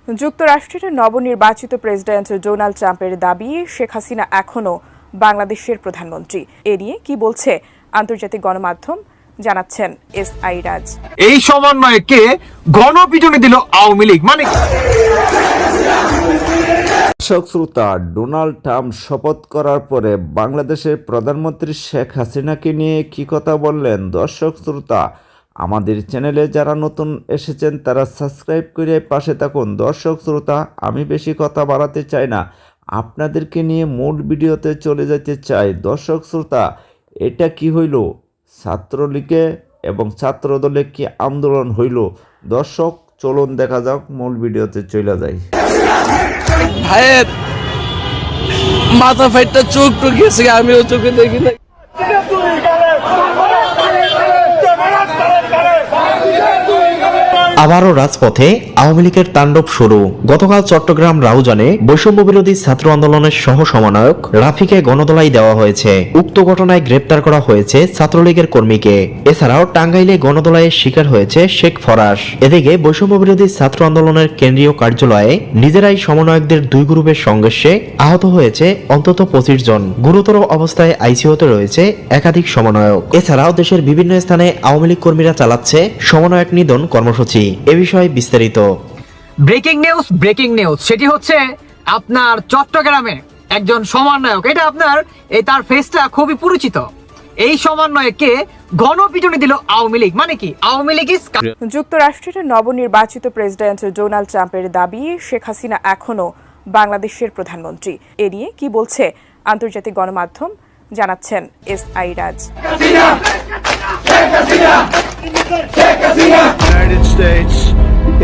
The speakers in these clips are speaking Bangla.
যুক্তরাষ্ট্রের নবনির্বাচিত প্রেসিডেন্ট ডোনাল্ড ট্রাম্পের দাবি শেখ হাসিনা এখনও বাংলাদেশের প্রধানমন্ত্রী। এ নিয়ে কি বলছে আন্তর্জাতিক গণমাধ্যম, জানাচ্ছেন এসআই রাজ। এই সমন্বয়কে গণপিটুনি দিল আওয়ামী লীগ মানে দর্শক শ্রোতা, ডোনাল্ড ট্রাম্প শপথ করার পরে বাংলাদেশের প্রধানমন্ত্রী শেখ হাসিনাকে নিয়ে কি কথা বললেন? দর্শক শ্রোতা, আমাদের চ্যানেলে যারা নতুন এসেছেন তারা সাবস্ক্রাইব করে পাশে থাকুন। দর্শক শ্রোতা, আমি বেশি কথা বাড়াতে চাই না, আপনাদেরকে নিয়ে মূল ভিডিওতে চলে যেতে চাই। দর্শক শ্রোতা, এটা কি হইল? ছাত্রলীগে এবং ছাত্রদলে কি আন্দোলন হইল? দর্শক চলুন দেখা যাক, মূল ভিডিওতে চলে যাই। ভাইয়ের মাথা ফাইটটা চোখ টুকিয়েছে, আমিও চোখে দেখি না। আবারও রাজপথে আওয়ামী লীগের তাণ্ডব শুরু। গতকাল চট্টগ্রাম রাউজানে বৈষম্য বিরোধী ছাত্র আন্দোলনের সহ সমন্বয়ক রাফিকে গণদোলাই দেওয়া হয়েছে। উক্ত ঘটনায় গ্রেপ্তার করা হয়েছে ছাত্রলীগের কর্মীকে। এছাড়াও টাঙ্গাইলে গণদোলাইয়ের শিকার হয়েছে শেখ ফরাস। এদিকে বৈষম্য বিরোধী ছাত্র আন্দোলনের কেন্দ্রীয় কার্যালয়ে নিজেরাই সমন্বয়কদের দুই গ্রুপের সংঘর্ষে আহত হয়েছে অন্তত 25 জন। গুরুতর অবস্থায় আইসিইউতে রয়েছে একাধিক সমন্বয়ক। এছাড়াও দেশের বিভিন্ন স্থানে আওয়ামী লীগ কর্মীরা চালাচ্ছে সমন্বয়ক নিধন কর্মসূচি। এ বিষয়ে বিস্তারিত ব্রেকিং নিউজ সেটি হচ্ছে আপনার চট্টগ্রামে একজন সমন্বয়ক, এটা আপনার তার ফেসটা খুবই পরিচিত। এই সমন্বয়কে গণপিটুনি দিল আওয়ামী লীগ মানে কি? আওয়ামী লীগ যুক্তরাষ্ট্রের নবনির্বাচিত প্রেসিডেন্ট ডোনাল্ড ট্রাম্পের দাবি শেখ হাসিনা এখনও বাংলাদেশের প্রধানমন্ত্রী। এ নিয়ে কি বলছে আন্তর্জাতিক গণমাধ্যম, জানাচ্ছেন SI Raj. United States,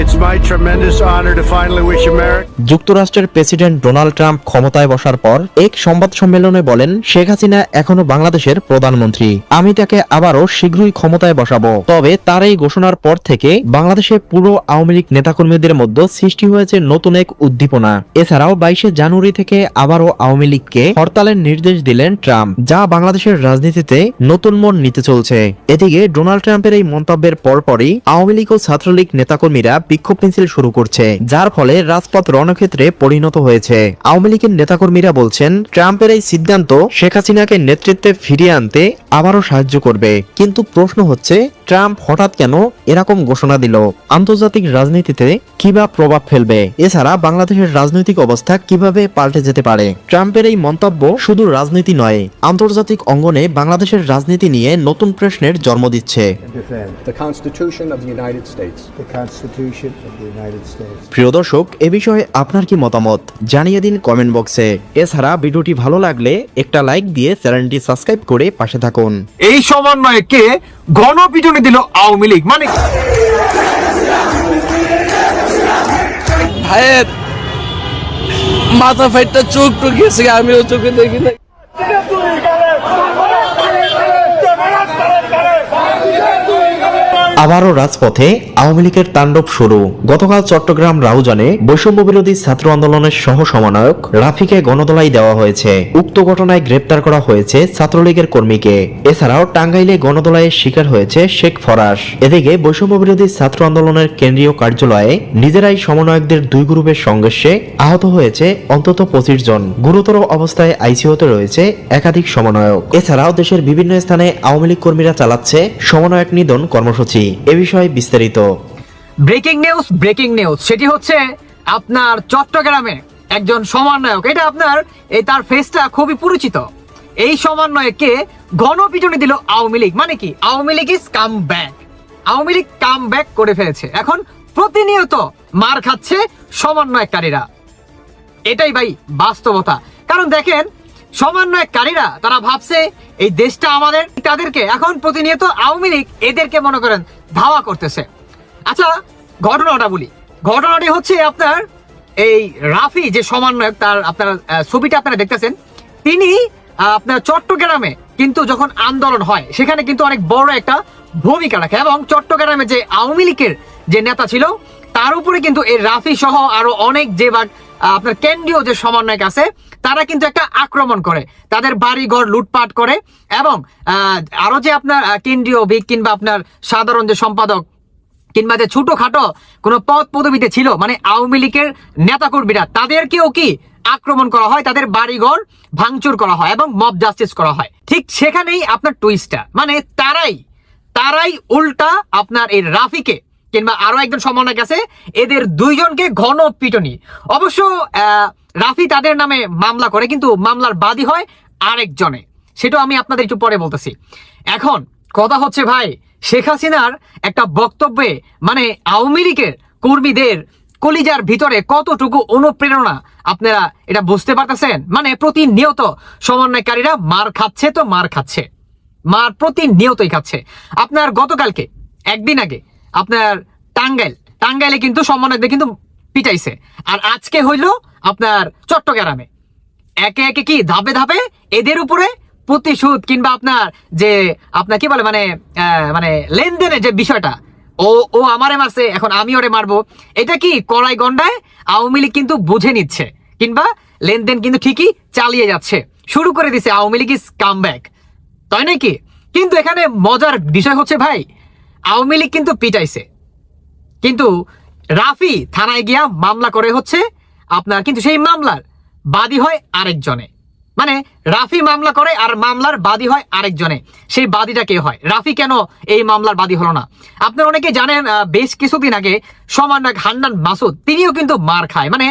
it's my tremendous honor to finally wish America. যুক্তরাষ্ট্রের প্রেসিডেন্ট ডোনাল্ড ট্রাম্প ক্ষমতায় বসার পর এক সংবাদ সম্মেলনে বলেন, শেখ হাসিনা এখনো বাংলাদেশের প্রধানমন্ত্রী। আমি তাকে আবারও শীঘ্রই ক্ষমতায় বসাবো। তবে তার এই ঘোষণার পর থেকে বাংলাদেশে পুরো আওয়ামী লীগ নেতাকর্মীদের মধ্যে সৃষ্টি হয়েছে নতুন এক উদ্দীপনা। এছাড়াও 22 জানুয়ারি থেকে আবারও আওয়ামী লীগকে হরতালের নির্দেশ দিলেন ট্রাম্প, যা বাংলাদেশের রাজনীতিতে নতুন মোড় নিতে চলছে। এদিকে ডোনাল্ড ট্রাম্পের এই মন্তব্যের পরপরই আওয়ামী লীগ ও ছাত্রলীগ নেতাকর্মীরা বিক্ষোভ মিছিল শুরু করছে, যার ফলে রাজপথ রণক্ষেত্রে পরিণত হয়েছে। আওয়ামী লীগের নেতাকর্মীরা বলছেন, ট্রাম্পের এই সিদ্ধান্ত শেখ হাসিনাকে নেতৃত্বে ফিরিয়ে আনতে আবারও সাহায্য করবে। কিন্তু প্রশ্ন হচ্ছে, ট্রাম্প হঠাৎ কেন এরকম ঘোষণা দিল? আন্তর্জাতিক রাজনীতিতে কিবা প্রভাব ফেলবে? এছাড়া বাংলাদেশের রাজনৈতিক অবস্থা কিভাবে পাল্টে যেতে পারে? ট্রাম্পের এই মন্তব্য শুধু রাজনীতি নয়, আন্তর্জাতিক অঙ্গনে বাংলাদেশের রাজনীতি নিয়ে নতুন প্রশ্নের জন্ম দিচ্ছে। প্রিয় দর্শক, এ বিষয়ে আপনার কি মতামত জানিয়ে দিন কমেন্ট বক্সে। এছাড়া ভিডিওটি ভালো লাগলে একটা লাইক দিয়ে চ্যানেলটি সাবস্ক্রাইব করে পাশে থাকুন। এই সমন্বয়কে গণপিটুনি দিল আওয়ামী লীগ মানে ভাইয়ের মাথা ফাইটটা চোখ টুকিয়েছে, আমিও চোখে দেখি না। আবারও রাজপথে আওয়ামী লীগের তাণ্ডব শুরু। গতকাল চট্টগ্রাম রাউজানে বৈষম্য বিরোধী ছাত্র আন্দোলনের সহ সমন্বয়ক রাফিকে গণদোলাই দেওয়া হয়েছে। উক্ত ঘটনায় গ্রেপ্তার করা হয়েছে ছাত্রলীগের কর্মীকে। এছাড়াও টাঙ্গাইলে গণদোলাইয়ের শিকার হয়েছে শেখ ফরাস। এদিকে বৈষম্য বিরোধী ছাত্র আন্দোলনের কেন্দ্রীয় কার্যালয়ে নিজেরাই সমন্বয়কদের দুই গ্রুপের সংঘর্ষে আহত হয়েছে অন্তত 25 জন। গুরুতর অবস্থায় আইসিইউতে রয়েছে একাধিক সমন্বয়ক। এছাড়াও দেশের বিভিন্ন স্থানে আওয়ামী লীগ কর্মীরা চালাচ্ছে সমন্বয়ক নিধন কর্মসূচি। এ বিষয়ে বিস্তারিত ব্রেকিং নিউজ সেটি হচ্ছে আপনার চট্টগ্রামে একজন সমন্বয়ক, এটা আপনার তার ফেসটা খুবই পরিচিত। এই সমন্বয়কে গণপিটুনি দিল আওয়ামী লীগ মানে কি? Awami League is come back. Awami League come back করে ফেলেছে। এখন প্রতিনিয়ত মার খাচ্ছে সমন্বয়কারীরা, এটাই ভাই বাস্তবতা। কারণ দেখেন, সমন্বয়কারীরা তারা ভাবছে এই দেশটা আমাদের, তাদেরকে এখন প্রতিনিয়ত আওয়ামী লীগ এদেরকে মনে করেন ধাওয়া করতেছে। আচ্ছা, ঘটনাটা বলি। ঘটনাটি হচ্ছে আপনার এই রাফি যে সমন্বয়ক, তার আপনার ছবিটা আপনারা দেখতেছেন, তিনি আপনার চট্টগ্রামে কিন্তু যখন আন্দোলন হয় সেখানে কিন্তু অনেক বড় একটা ভূমিকা রাখে, এবং চট্টগ্রামে যে আওয়ামী লীগের যে নেতা ছিল তার উপরে কিন্তু এই রাফি সহ আরো অনেক যে আপনার কেন্দ্রীয় যে সমন্বয়ক আছে তারা কিন্তু একটা আক্রমণ করে, তাদের বাড়িঘর লুটপাট করে, এবং আরো যে আপনার কেন্দ্রীয় কিংবা আপনার সাধারণ যে সম্পাদক কিংবা যে ছোটখাটো কোনো পদ পদবিতে ছিল, মানে আওয়ামী লীগের নেতাকর্মীরা, তাদেরকেও কি আক্রমণ করা হয়, তাদের বাড়িঘর ভাঙচুর করা হয় এবং মব জাস্টিস করা হয়। ঠিক সেখানেই আপনার টুইস্টটা, মানে তারাই উল্টা আপনার এই রাফিকে কিংবা আরো একজন সমন্বয়ক আছে, এদের দুইজনকে ঘন পিটনি। অবশ্য রাফি তাদের নামে মামলা করে, কিন্তু মামলার বাদী হয় আরেকজনে, সেটাও আমি আপনাদের একটু পরে বলতেছি। এখন কথা হচ্ছে ভাই, শেখ হাসিনার একটা বক্তব্যে মানে আওয়ামী লীগের কর্মীদের কলিজার ভিতরে কতটুকু অনুপ্রেরণা আপনারা এটা বুঝতে পারতেছেন। মানে প্রতিনিয়ত সমন্বয়কারীরা মার খাচ্ছে, মার প্রতিনিয়তই খাচ্ছে। আপনার গতকালকে একদিন আগে আপনার টাঙ্গাইলে কিন্তু সমন্বয়কদের কিন্তু পিটাইছে, আর আজকে হইল আপনার চট্টগ্রামে। একে একে কি ধাপে ধাপে এদের উপরে প্রতিশোধ কিংবা আপনার কি বলে মানে লেনদেনের যে বিষয়টা, ও আমারে মারছে, এখন আমি ওরে মারবো, এটা কি কড়াই গন্ডায় আওয়ামী লীগ কিন্তু বুঝে নিচ্ছে, কিংবা লেনদেন কিন্তু ঠিকই চালিয়ে যাচ্ছে, শুরু করে দিছে Awami League is come back, তাই নাকি? কিন্তু এখানে মজার বিষয় হচ্ছে ভাই, আওয়ামী লীগ কিন্তু পিটাইছে, কিন্তু রাফি থানায় গিয়া মামলা করে হচ্ছে আপনার, কিন্তু সেই মামলার বাদী হয় আরেকজনে। মানে রাফি মামলা করে আর মামলার বাদী হয় আরেকজনে। সেই বাদীটা কে হয়? রাফি কেন এই মামলার বাদী হলো না? আপনারা অনেকে জানেন, বেশ কিছুদিন আগে সমন্বয়ক হান্নান মাসুদ তিনিও কিন্তু মার খায়। মানে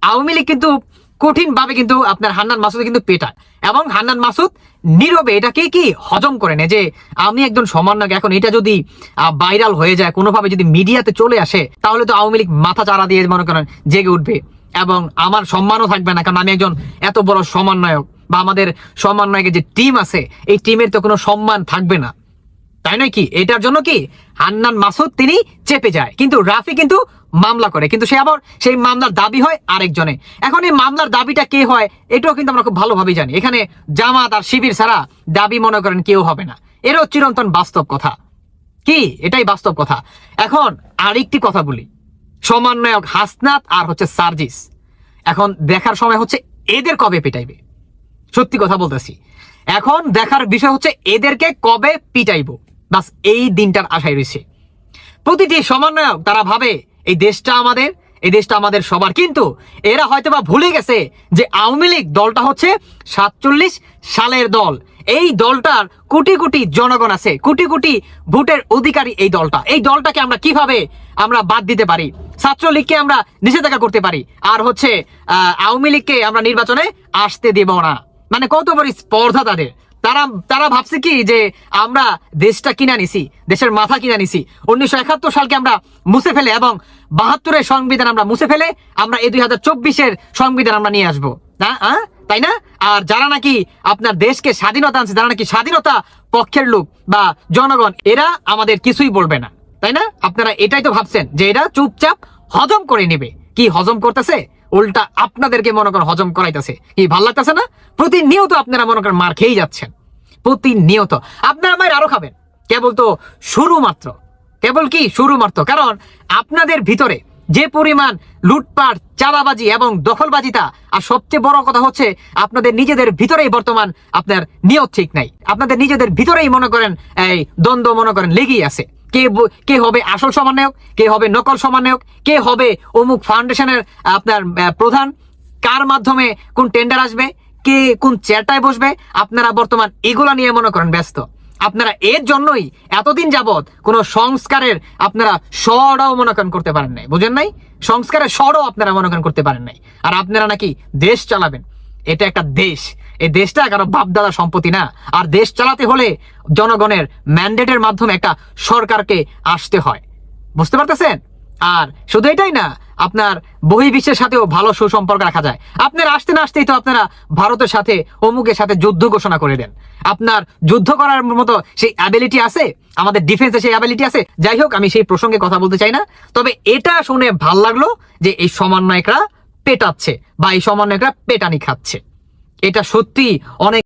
আওয়ামী লীগ কিন্তু কঠিনভাবে কিন্তু আপনার হান্নান মাসুদ কিন্তু পেটায়, এবং হান্নান মাসুদ নীরবে এটাকে কি হজম করে নেয় যে আমি একজন সমন্বয়ক, এখন এটা যদি ভাইরাল হয়ে যায়, কোনোভাবে যদি মিডিয়াতে চলে আসে, তাহলে তো আওয়ামী লীগ মাথা চারা দিয়ে মনে করেন জেগে উঠবে, এবং আমার সম্মানও থাকবে না, কারণ আমি একজন এত বড় সমন্বয়ক, বা আমাদের সমন্বয়কের যে টিম আছে এই টিমের তো কোনো সম্মান থাকবে না, তাই নয় কি? এটার জন্য কি হান্নান মাসুদ তিনি চেপে যায়, কিন্তু রাফি কিন্তু মামলা করে, কিন্তু সে আবার সেই মামলার দাবি হয় আরেকজনে। এখন এই মামলার দাবিটা কে হয় এটাও কিন্তু আমরা খুব ভালোভাবে জানি। এখানে জামাত আর শিবির ছাড়া দাবি মনে করেন কেউ হবে না, এরও চিরন্তন বাস্তব কথা, কি এটাই বাস্তব কথা। এখন আরেকটি কথা বলি, সমন্বয়ক হাসনাত আর হচ্ছে সার্জিস, এখন দেখার সময় হচ্ছে এদের কবে পিটাইবে। সত্যি কথা বলতেছি, এখন দেখার বিষয় হচ্ছে এদেরকে কবে পিটাইবো, বাস এই দিনটার আশায় রয়েছে প্রতিটি সমন্বয়ক। তারা ভাবে এই দেশটা আমাদের সবার, কিন্তু এরা হয়তোবা ভুলে গেছে যে আওয়ামী লীগ দলটা হচ্ছে 47 সালের দল। এই দলটার কোটি কোটি জনগণ আছে, কোটি কোটি ভোটের অধিকারী এই দলটাকে আমরা কিভাবে আমরা বাদ দিতে পারি, ছাত্রলীগকে আমরা নিষেধাজ্ঞা করতে পারি, আর হচ্ছে আওয়ামী লীগকে আমরা নির্বাচনে আসতে দেব না। মানে কত বড় স্পর্ধা তাদের। তারা ভাবছে কি যে আমরা দেশটা কিনা নিছি, দেশের মাথা কিনা নিছি। 1971 সালকে আমরা মুছে ফেলে এবং 72-এর সংবিধান আমরা মুছে ফেলে আমরা এই 2024-এর সংবিধান আমরা নিয়ে আসবো না, তাই না? আর যারা নাকি আপনার দেশকে স্বাধীনতা আনছে, যারা নাকি স্বাধীনতা পক্ষের লোক বা জনগণ, এরা আমাদের কিছুই বলবে না, তাই না? আপনারা এটাই তো ভাবছেন যে এরা চুপচাপ হজম করে নেবে। কি হজম করতেছে? উল্টা আপনাদেরকে মনে করেন হজম করাইতেছে। কি ভাল লাগতেছে না? প্রতিনিয়ত আপনারা মনে করেন মার খেয়েই যাচ্ছেন, প্রতিনিয়ত। আপনারা মায়ের আরো খাবেন, কেবল তো শুরু মাত্র। কারণ আপনাদের ভিতরে যে পরিমাণ লুটপাট, চাঁদাবাজি এবং দখলবাজিতা, আর সবচেয়ে বড় কথা হচ্ছে আপনাদের নিজেদের ভিতরেই বর্তমান আপনার নিয়ত ঠিক নাই। আপনাদের নিজেদের ভিতরেই মনে করেন এই দ্বন্দ্ব মনে করেন লেগেই আছে। কে হবে আসল সমন্বয়ক, কে হবে নকল সমন্বয়ক, কে হবে অমুক ফাউন্ডেশনের আপনার প্রধান, কার মাধ্যমে কোন টেন্ডার আসবে, কে কোন চেয়ারটায় বসবে, আপনারা বর্তমান এগুলা নিয়ে মনে করেন ব্যস্ত। আপনারা এর জন্যই এতদিন যাবৎ কোন সংস্কারের আপনারা স্বরও মনে করেন করতে পারেন নাই, বুঝেন নাই? সংস্কারের স্বরও আপনারা মনে করেন করতে পারেন নাই। আর আপনারা নাকি দেশ চালাবেন। এটা একটা দেশ, এই দেশটা কারো বাপদাদার সম্পত্তি না। আর দেশ চালাতে হলে জনগণের ম্যান্ডেটের মাধ্যমে একটা সরকারকে আসতে হয়, বুঝতে পারতেছেন? আর শুধু এটাই না, আপনার বহির্বিশ্বের সাথেও ভালো সুসম্পর্ক রাখা যায়। আপনারা আসতে না আসতেই তো আপনারা ভারতের সাথে অমুকের সাথে যুদ্ধ ঘোষণা করে দেন। আপনার যুদ্ধ করার মতো সেই অ্যাবিলিটি আছে? আমাদের ডিফেন্সে সেই অ্যাবিলিটি আছে? যাই হোক, আমি সেই প্রসঙ্গে কথা বলতে চাই না। তবে এটা শুনে ভাল লাগলো যে এই সমন্বয়করা পেটাচ্ছে বা এই সমন্বয়করা পেটানি খাচ্ছে। এটা সত্যি অনেক